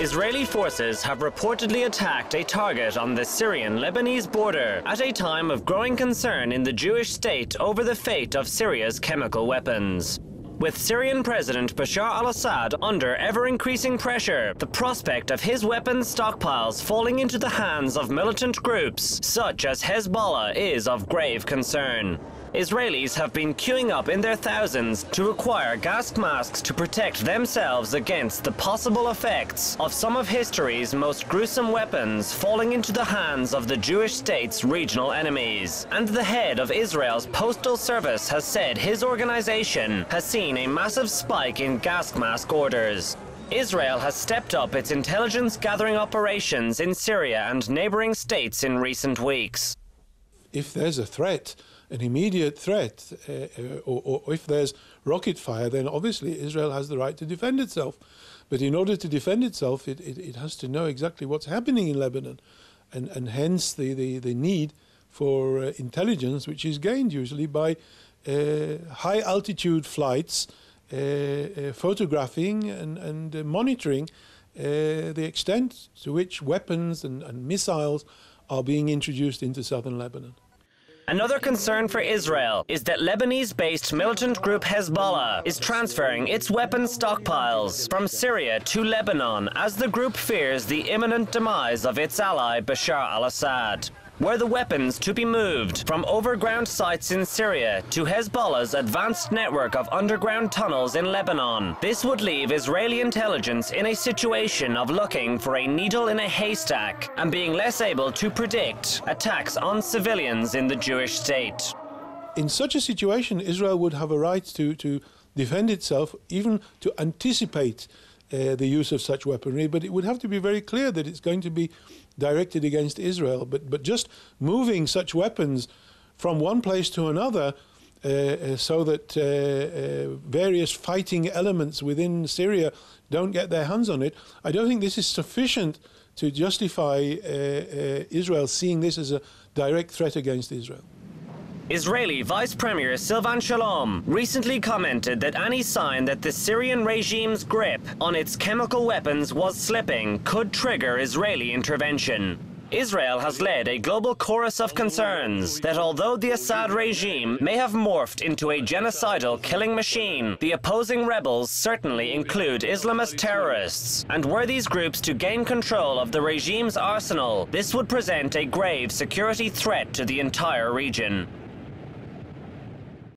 Israeli forces have reportedly attacked a target on the Syrian-Lebanese border at a time of growing concern in the Jewish state over the fate of Syria's chemical weapons. With Syrian President Bashar al-Assad under ever-increasing pressure, the prospect of his weapons stockpiles falling into the hands of militant groups such as Hezbollah is of grave concern. Israelis have been queuing up in their thousands to acquire gas masks to protect themselves against the possible effects of some of history's most gruesome weapons falling into the hands of the Jewish state's regional enemies. And the head of Israel's postal service has said his organization has seen a massive spike in gas mask orders. Israel has stepped up its intelligence gathering operations in Syria and neighbouring states in recent weeks. If there's a threat, an immediate threat, or if there's rocket fire, then obviously Israel has the right to defend itself. But in order to defend itself, it has to know exactly what's happening in Lebanon, and hence the need for intelligence, which is gained usually by high-altitude flights, photographing and monitoring the extent to which weapons and missiles are being introduced into southern Lebanon. Another concern for Israel is that Lebanese-based militant group Hezbollah is transferring its weapons stockpiles from Syria to Lebanon as the group fears the imminent demise of its ally Bashar al-Assad. Were the weapons to be moved from overground sites in Syria to Hezbollah's advanced network of underground tunnels in Lebanon, this would leave Israeli intelligence in a situation of looking for a needle in a haystack and being less able to predict attacks on civilians in the Jewish state. In such a situation, Israel would have a right to defend itself, even to anticipate the use of such weaponry, but it would have to be very clear that it's going to be directed against Israel. But just moving such weapons from one place to another so that various fighting elements within Syria don't get their hands on it, I don't think this is sufficient to justify Israel seeing this as a direct threat against Israel. Israeli Vice Premier Silvan Shalom recently commented that any sign that the Syrian regime's grip on its chemical weapons was slipping could trigger Israeli intervention. Israel has led a global chorus of concerns that although the Assad regime may have morphed into a genocidal killing machine, the opposing rebels certainly include Islamist terrorists. And were these groups to gain control of the regime's arsenal, this would present a grave security threat to the entire region.